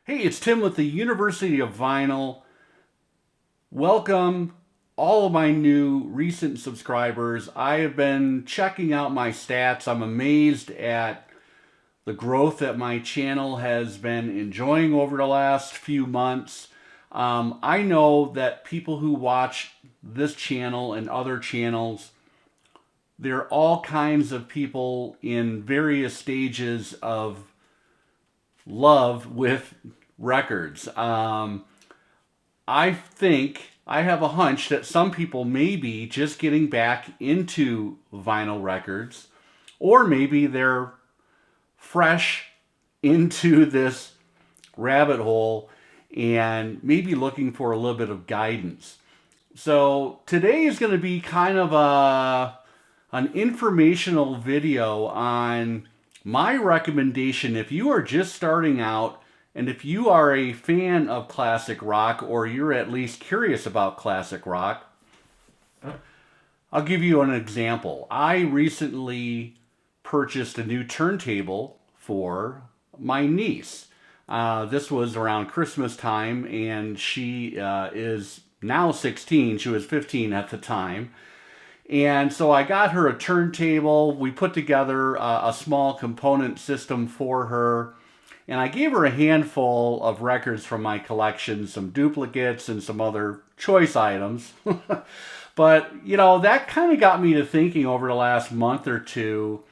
Hey, it's Tim with the University of Vinyl. Welcome all of my new recent subscribers. I have been checking out my stats. I'm amazed at the growth that my channel has been enjoying over the last few months. I know that people who watch this channel and other channels, there are all kinds of people in various stages of love with records. I think I have a hunch that some people may be just getting back into vinyl records, or maybe they're fresh into this rabbit hole and maybe looking for a little bit of guidance. So today is going to be kind of an informational video on my recommendation if you are just starting out and if you are a fan of classic rock or you're at least curious about classic rock. I'll give you an example. I recently purchased a new turntable for my niece. This was around Christmas time, and she is now 16. She was 15 at the time. And so I got her a turntable. We put together a small component system for her. And I gave her a handful of records from my collection, some duplicates and some other choice items. But, that kind of got me to thinking over the last month or two,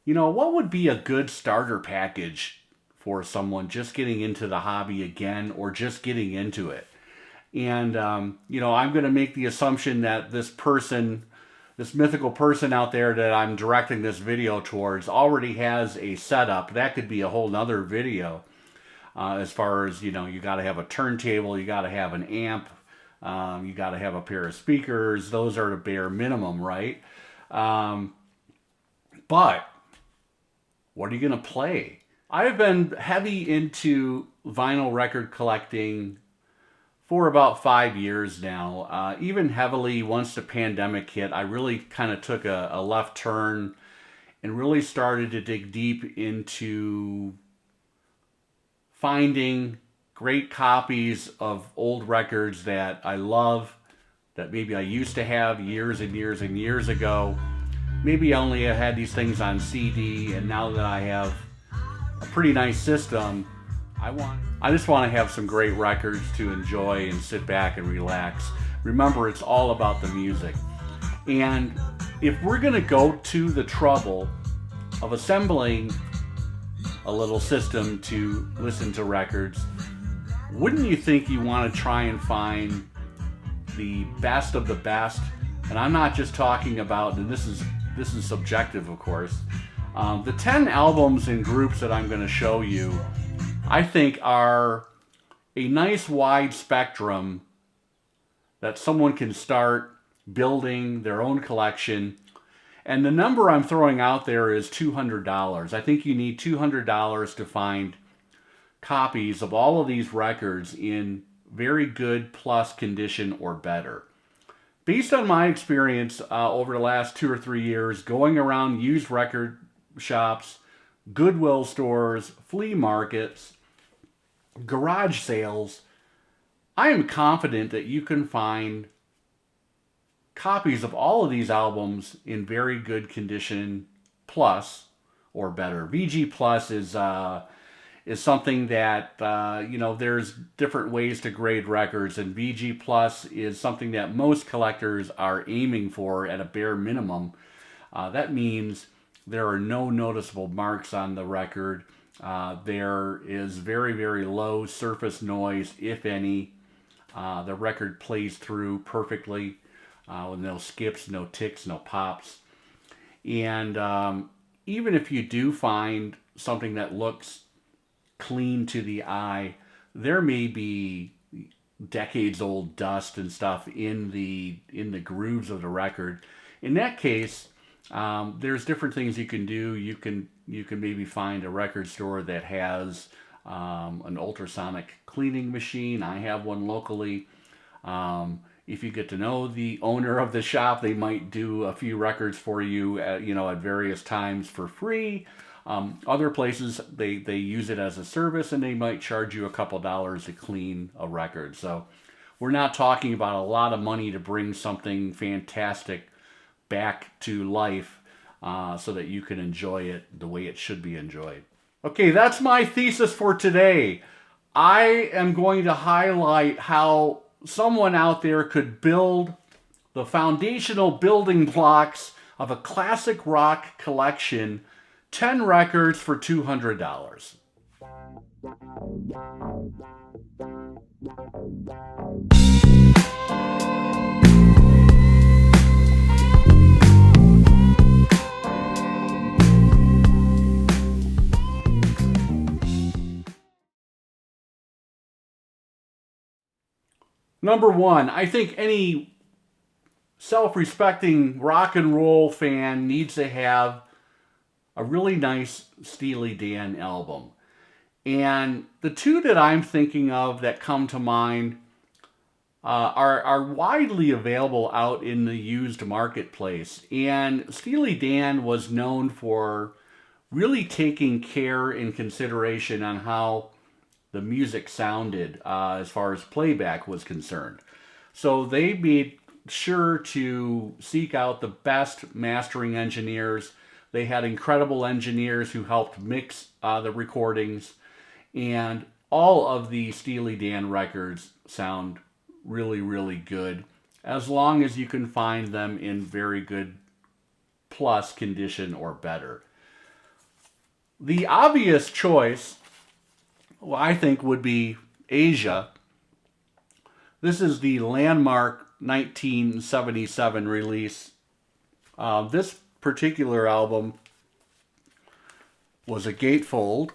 what would be a good starter package for someone just getting into the hobby again or just getting into it? And, I'm going to make the assumption that this mythical person out there that I'm directing this video towards already has a setup. That could be a whole nother video as far as, you got to have a turntable, you got to have an amp, you got to have a pair of speakers. Those are the bare minimum, right? But what are you going to play? I've been heavy into vinyl record collecting for about 5 years now. Even heavily once the pandemic hit, I really kind of took a left turn and really started to dig deep into finding great copies of old records that I love, that maybe I used to have years and years and years ago. Maybe I only had these things on CD, and now that I have a pretty nice system, I just want to have some great records to enjoy and sit back and relax. Remember, it's all about the music. And if we're going to go to the trouble of assembling a little system to listen to records, wouldn't you think you want to try and find the best of the best? And I'm not just talking about, and this is subjective, of course, the 10 albums and groups that I'm going to show you, I think, are a nice wide spectrum that someone can start building their own collection. And the number I'm throwing out there is $200. I think you need $200 to find copies of all of these records in very good plus condition or better. Based on my experience over the last 2 or 3 years going around used record shops, Goodwill stores, flea markets, garage sales, I am confident that you can find copies of all of these albums in very good condition plus or better. VG plus is something that there's different ways to grade records, and VG plus is something that most collectors are aiming for at a bare minimum. That means there are no noticeable marks on the record. There is very, very low surface noise, if any. The record plays through perfectly with no skips, no ticks, no pops. And even if you do find something that looks clean to the eye, there may be decades old dust and stuff in the grooves of the record. In that case, there's different things you can do. You can maybe find a record store that has an ultrasonic cleaning machine. I have one locally. If you get to know the owner of the shop, they might do a few records for you at various times for free. Other places, they use it as a service, and they might charge you a couple dollars to clean a record. So we're not talking about a lot of money to bring something fantastic back to life so that you can enjoy it the way it should be enjoyed. Okay, that's my thesis for today. I am going to highlight how someone out there could build the foundational building blocks of a classic rock collection, 10 records for $200. Number one, I think any self-respecting rock and roll fan needs to have a really nice Steely Dan album. And the two that I'm thinking of that come to mind are widely available out in the used marketplace. And Steely Dan was known for really taking care and consideration on how the music sounded as far as playback was concerned. So they made sure to seek out the best mastering engineers. They had incredible engineers who helped mix the recordings, and all of the Steely Dan records sound really, really good, as long as you can find them in very good plus condition or better. The obvious choice, well, I think, would be Asia. This is the landmark 1977 release. This particular album was a gatefold.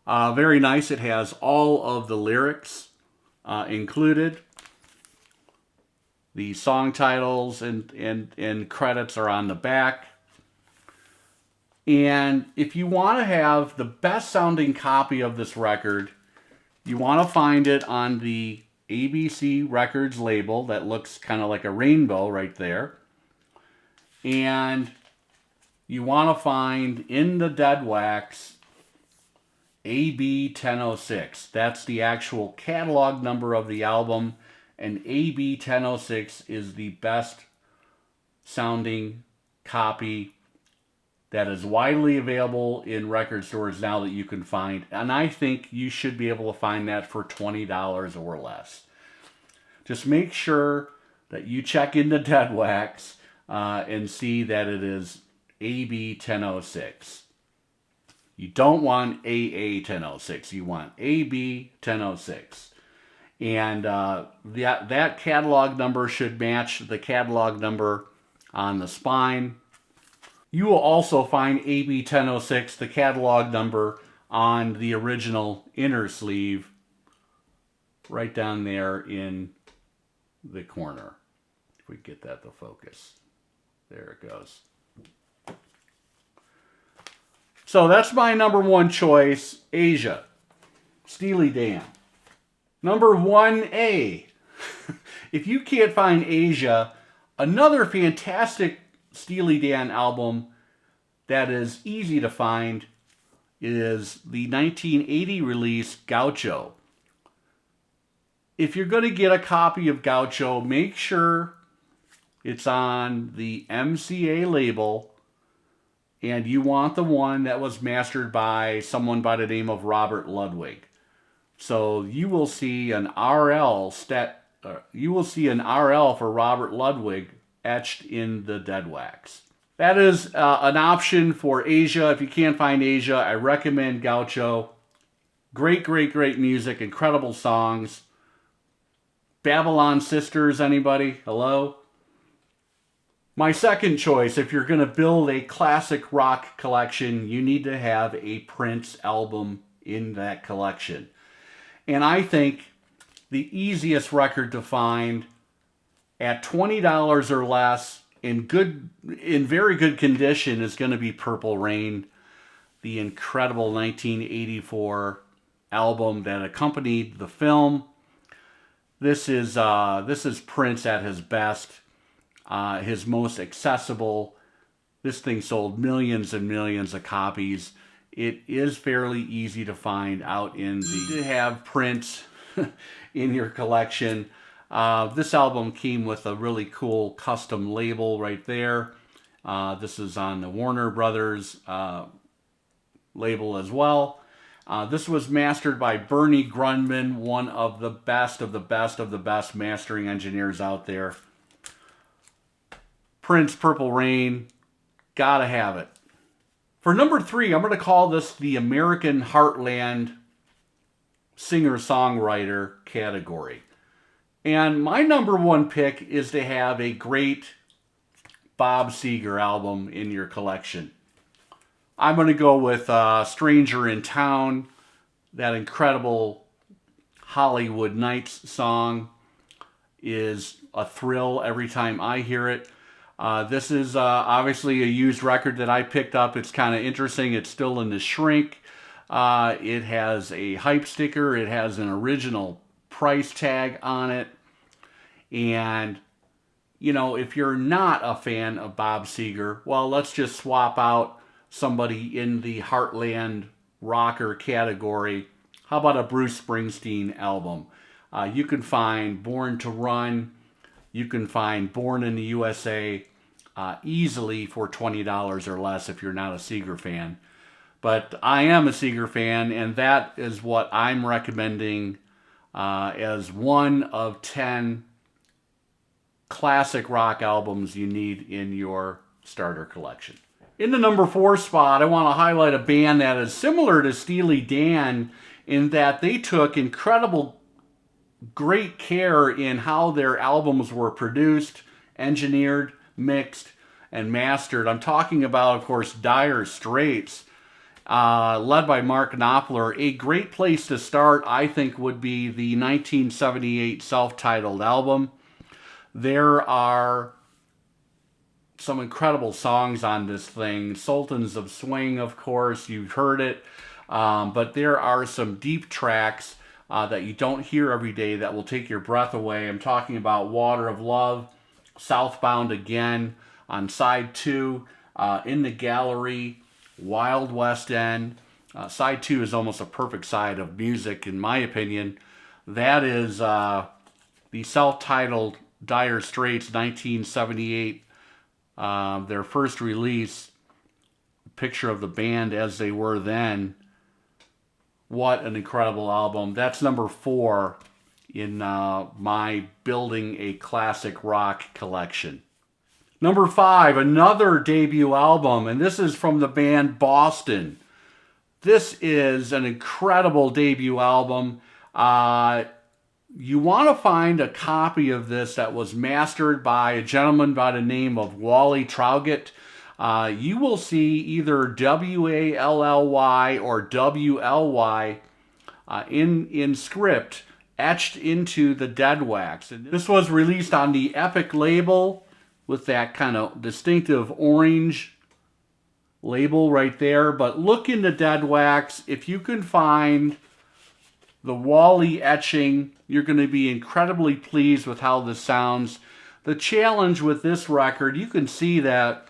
Very nice. It has all of the lyrics included. The song titles and credits are on the back. And if you want to have the best sounding copy of this record, you want to find it on the ABC Records label that looks kind of like a rainbow right there. And you want to find in the dead wax AB 1006. That's the actual catalog number of the album, and AB 1006 is the best sounding copy that is widely available in record stores now that you can find. And I think you should be able to find that for $20 or less. Just make sure that you check into Dead Wax and see that it is AB 1006. You don't want AA 1006. You want AB 1006. And that catalog number should match the catalog number on the spine. You will also find AB 1006, the catalog number, on the original inner sleeve, right down there in the corner. If we get that to focus. There it goes. So that's my number one choice, Asia, Steely Dan. Number 1A. If you can't find Asia, another fantastic Steely Dan album that is easy to find is the 1980 release Guacho. If you're going to get a copy of Guacho, make sure it's on the MCA label, and you want the one that was mastered by someone by the name of Robert Ludwig. So you will see an RL for Robert Ludwig etched in the dead wax. That is an option for Asia. If you can't find Asia, I recommend Guacho. Great, great, great music, incredible songs. Babylon Sisters, anybody? Hello? My second choice, if you're going to build a classic rock collection, you need to have a Prince album in that collection. And I think the easiest record to find at $20 or less in very good condition is going to be Purple Rain, the incredible 1984 album that accompanied the film. This is Prince at his best, his most accessible This thing sold millions and millions of copies. It is fairly easy to find out in to have prints in your collection. This album came with a really cool custom label right there. This is on the Warner Brothers label as well. This was mastered by Bernie Grundman, one of the best of the best of the best mastering engineers out there. Prince, Purple Rain, gotta have it. For number 3, I'm going to call this the American Heartland singer-songwriter category. And my number 1 pick is to have a great Bob Seeger album in your collection. I'm going to go with Stranger in Town, that incredible Hollywood Nights song is a thrill every time I hear it. This is obviously a used record that I picked up. It's kind of interesting. It's still in the shrink. It has a hype sticker. It has an original price tag on it. And, you know, if you're not a fan of Bob Seeger, well, let's just swap out somebody in the Heartland rocker category. How about a Bruce Springsteen album? You can find Born to Run. You can find Born in the USA easily for $20 or less if you're not a Seeger fan. But I am a Seeger fan, and that is what I'm recommending as one of 10 classic rock albums you need in your starter collection. In the number 4 spot, I want to highlight a band that is similar to Steely Dan in that they took incredible, great care in how their albums were produced, engineered, mixed, and mastered. I'm talking about, of course, Dire Straits, led by Mark Knopfler. A great place to start, I think, would be the 1978 self-titled album. There are some incredible songs on this thing. Sultans of Swing, of course, you've heard it. But there are some deep tracks that you don't hear every day that will take your breath away. I'm talking about Water of Love, Southbound Again, on side 2, In the Gallery, Wild West End. Side 2 is almost a perfect side of music, in my opinion. That is the self-titled Dire Straits 1978, their first release, picture of the band as they were then. What an incredible album. That's number 4 in my Building a Classic Rock collection. Number 5, another debut album, and this is from the band Boston. This is an incredible debut album. You want to find a copy of this that was mastered by a gentleman by the name of Wally Traugott. You will see either W-A-L-L-Y or W-L-Y in script etched into the dead wax. And this was released on the Epic label with that kind of distinctive orange label right there. But look in the dead wax. If you can find the Wally etching, you're going to be incredibly pleased with how this sounds. The challenge with this record, you can see that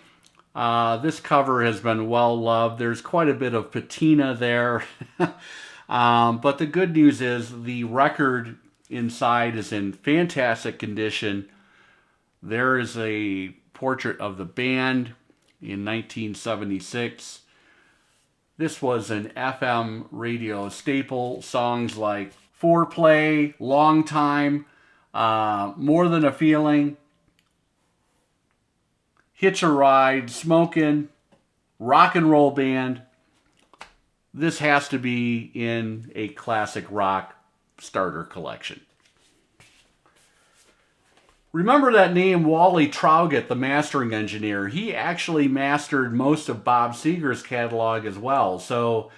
this cover has been well loved. There's quite a bit of patina there. But the good news is the record inside is in fantastic condition. There is a portrait of the band in 1976. This was an FM radio staple. Songs like Foreplay, Long Time, More Than a Feeling, Hitch a Ride, Smokin', Rock and Roll Band. This has to be in a classic rock starter collection. Remember that name, Wally Traugott, the mastering engineer. He actually mastered most of Bob Seger's catalog as well. So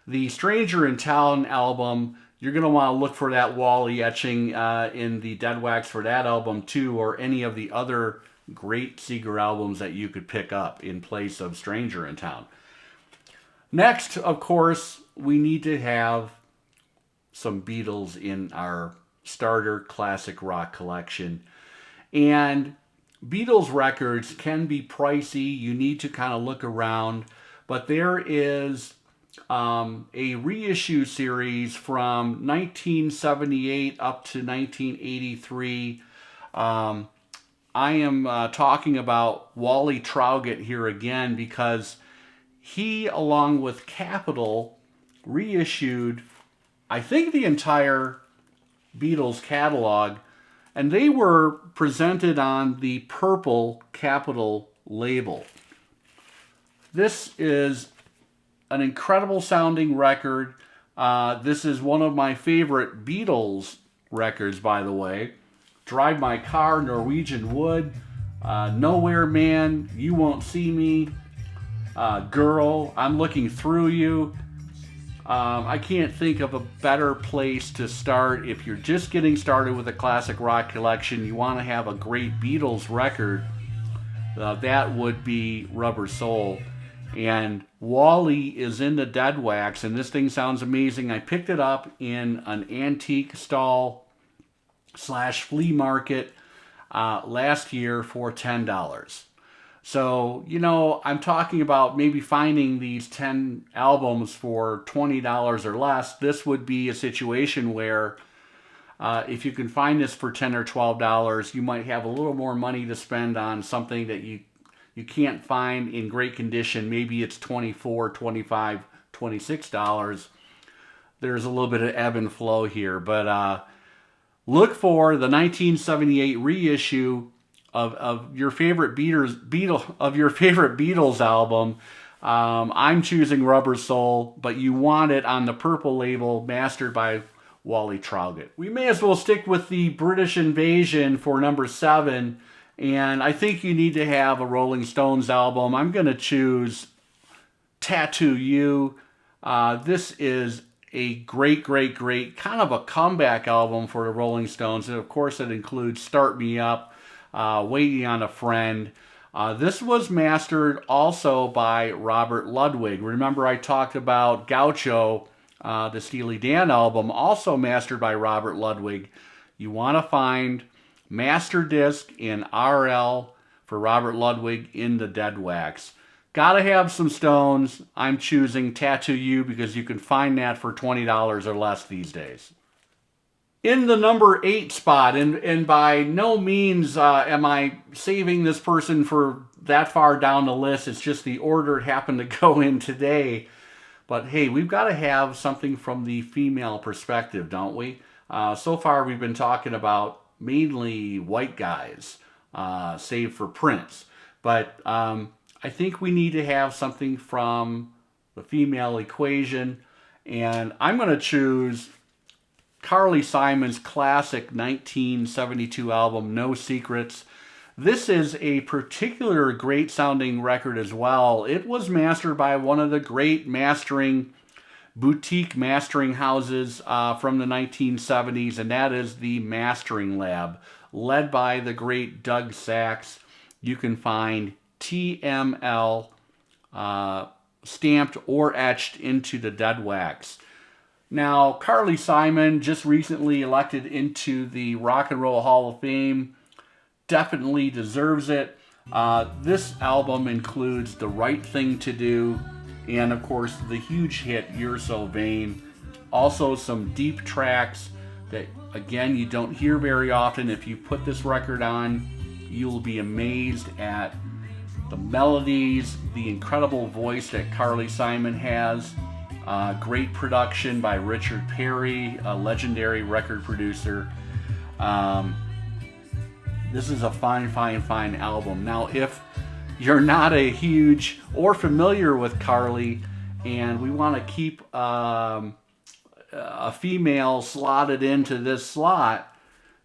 the Stranger in Town album, you're going to want to look for that Wally etching in the dead wax for that album too, or any of the other great Seeger albums that you could pick up in place of Stranger in Town. Next, of course, we need to have some Beatles in our starter classic rock collection. And Beatles records can be pricey. You need to kind of look around. But there is a reissue series from 1978 up to 1983. I am talking about Wally Traugott here again because he, along with Capitol, reissued, I think, the entire Beatles catalog, and they were presented on the purple Capitol label. This is an incredible sounding record. This is one of my favorite Beatles records, by the way. Drive My Car, Norwegian Wood, Nowhere Man, You Won't See Me, Girl, I'm Looking Through You. I can't think of a better place to start if you're just getting started with a classic rock collection. You want to have a great Beatles record. That would be Rubber Soul. And Wally is in the dead wax, and this thing sounds amazing. I picked it up in an antique stall / flea market last year for $10. So, you know, I'm talking about maybe finding these 10 albums for $20 or less. This would be a situation where if you can find this for $10 or $12, you might have a little more money to spend on something that you can't find in great condition. Maybe it's $24, $25, $26. There's a little bit of ebb and flow here, but look for the 1978 reissue of your favorite Beatles album. I'm choosing Rubber Soul, but you want it on the purple label, mastered by Wally Traugott. We may as well stick with the British Invasion for number 7. And I think you need to have a Rolling Stones album. I'm going to choose Tattoo You. This is a great kind of a comeback album for the Rolling Stones. And of course it includes Start Me Up, Waiting on a Friend. This was mastered also by Robert Ludwig. Remember I talked about Guacho, the Steely Dan album, also mastered by Robert Ludwig. You want to find master disc in RL for Robert Ludwig in the dead wax. Gotta have some Stones. I'm choosing Tattoo You because you can find that for $20 or less these days. In the number 8 spot, and by no means am I saving this person for that far down the list. It's just the order it happened to go in today. But hey, we've got to have something from the female perspective, don't we? So far we've been talking about mainly white guys, save for Prince. But I think we need to have something from the female equation. And I'm going to choose Carly Simon's classic 1972 album, No Secrets. This is a particular great sounding record as well. It was mastered by one of the great boutique mastering houses from the 1970s, and that is the Mastering Lab, led by the great Doug Sachs. You can find TML stamped or etched into the dead wax. Now, Carly Simon, just recently elected into the Rock and Roll Hall of Fame, definitely deserves it. This album includes The Right Thing to Do, and of course the huge hit You're So Vain. Also some deep tracks that, again, you don't hear very often. If you put this record on, you'll be amazed at the melodies, the incredible voice that Carly Simon has. Great production by Richard Perry, a legendary record producer. This is a fine album. Now, if you're not a huge or familiar with Carly, and we want to keep a female slotted into this slot,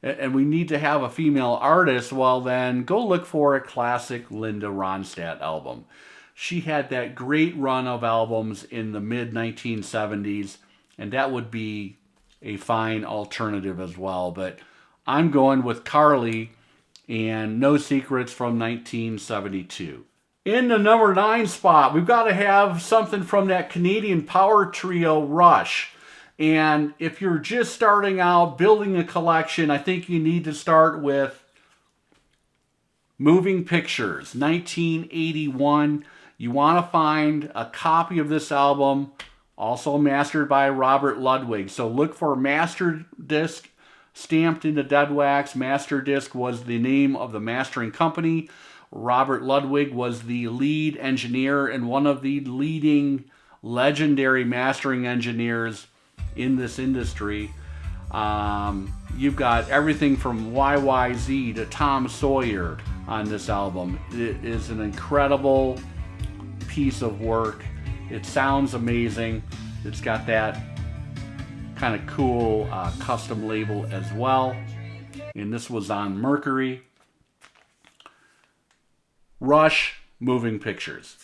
and we need to have a female artist, well then go look for a classic Linda Ronstadt album. She had that great run of albums in the mid-1970s, and that would be a fine alternative as well. But I'm going with Carly and No Secrets from 1972. In the number 9 spot, we've got to have something from that Canadian power trio Rush. And if you're just starting out building a collection, I think you need to start with Moving Pictures, 1981. You want to find a copy of this album, also mastered by Robert Ludwig. So look for Master Disc stamped into dead wax. Master Disc was the name of the mastering company. Robert Ludwig was the lead engineer and one of the leading legendary mastering engineers in this industry. You've got everything from YYZ to Tom Sawyer on this album. It is an incredible piece of work. It sounds amazing. It's got that kind of cool custom label as well. And this was on Mercury. Rush, Moving Pictures.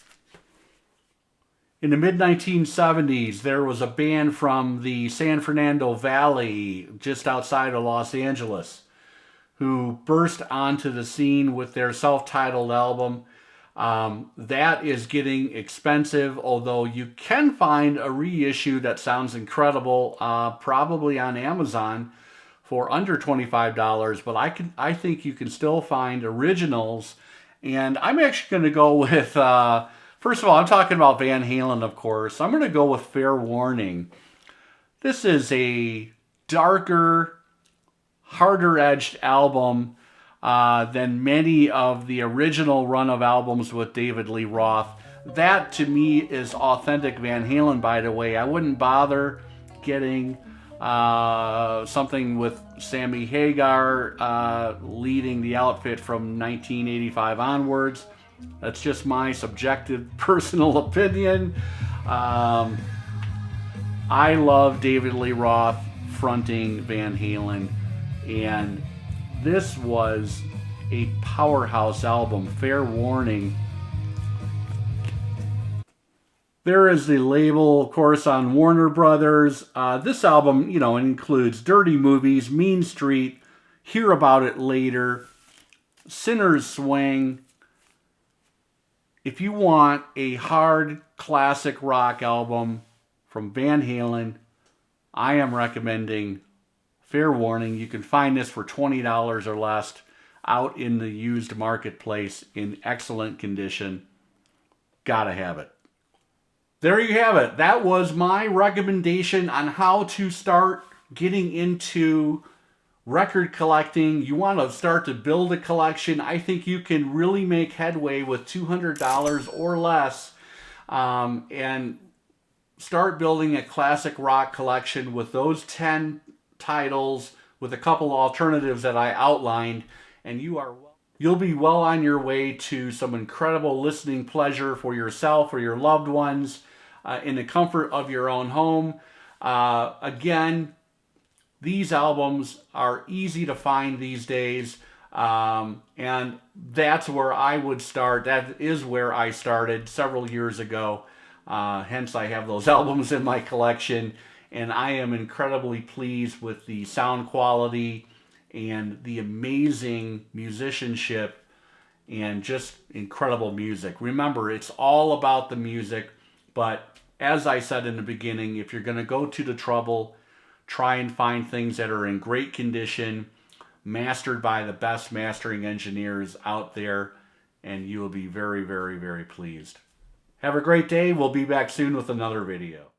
In the mid-1970s, there was a band from the San Fernando Valley, just outside of Los Angeles, who burst onto the scene with their self-titled album. That is getting expensive, although you can find a reissue that sounds incredible, probably on Amazon for under $25. But I think you can still find originals, and I'm actually going to go with. First of all, I'm talking about Van Halen, of course. I'm going to go with Fair Warning. This is a darker, harder-edged album than many of the original run of albums with David Lee Roth. That, to me, is authentic Van Halen, by the way. I wouldn't bother getting something with Sammy Hagar leading the outfit from 1985 onwards. That's just my subjective personal opinion. I love David Lee Roth fronting Van Halen, and this was a powerhouse album. Fair Warning. There is the label, of course, on Warner Brothers. This album, includes Dirty Movies, Mean Street, Hear About It Later, Sinner's Swing. If you want a hard classic rock album from Van Halen, I am recommending Fair Warning. You can find this for $20 or less out in the used marketplace in excellent condition. Gotta have it. There you have it. That was my recommendation on how to start getting into record collecting. You want to start to build a collection. I think you can really make headway with $200 or less and start building a classic rock collection with those 10 titles with a couple alternatives that I outlined, and you'll be well on your way to some incredible listening pleasure for yourself or your loved ones in the comfort of your own home. Again, these albums are easy to find these days, and that's where I would start. That is where I started several years ago. Hence, I have those albums in my collection, and I am incredibly pleased with the sound quality and the amazing musicianship and just incredible music. Remember, it's all about the music, but as I said in the beginning, if you're going to go to the trouble, try and find things that are in great condition, mastered by the best mastering engineers out there, and you will be very, very, very pleased. Have a great day. We'll be back soon with another video.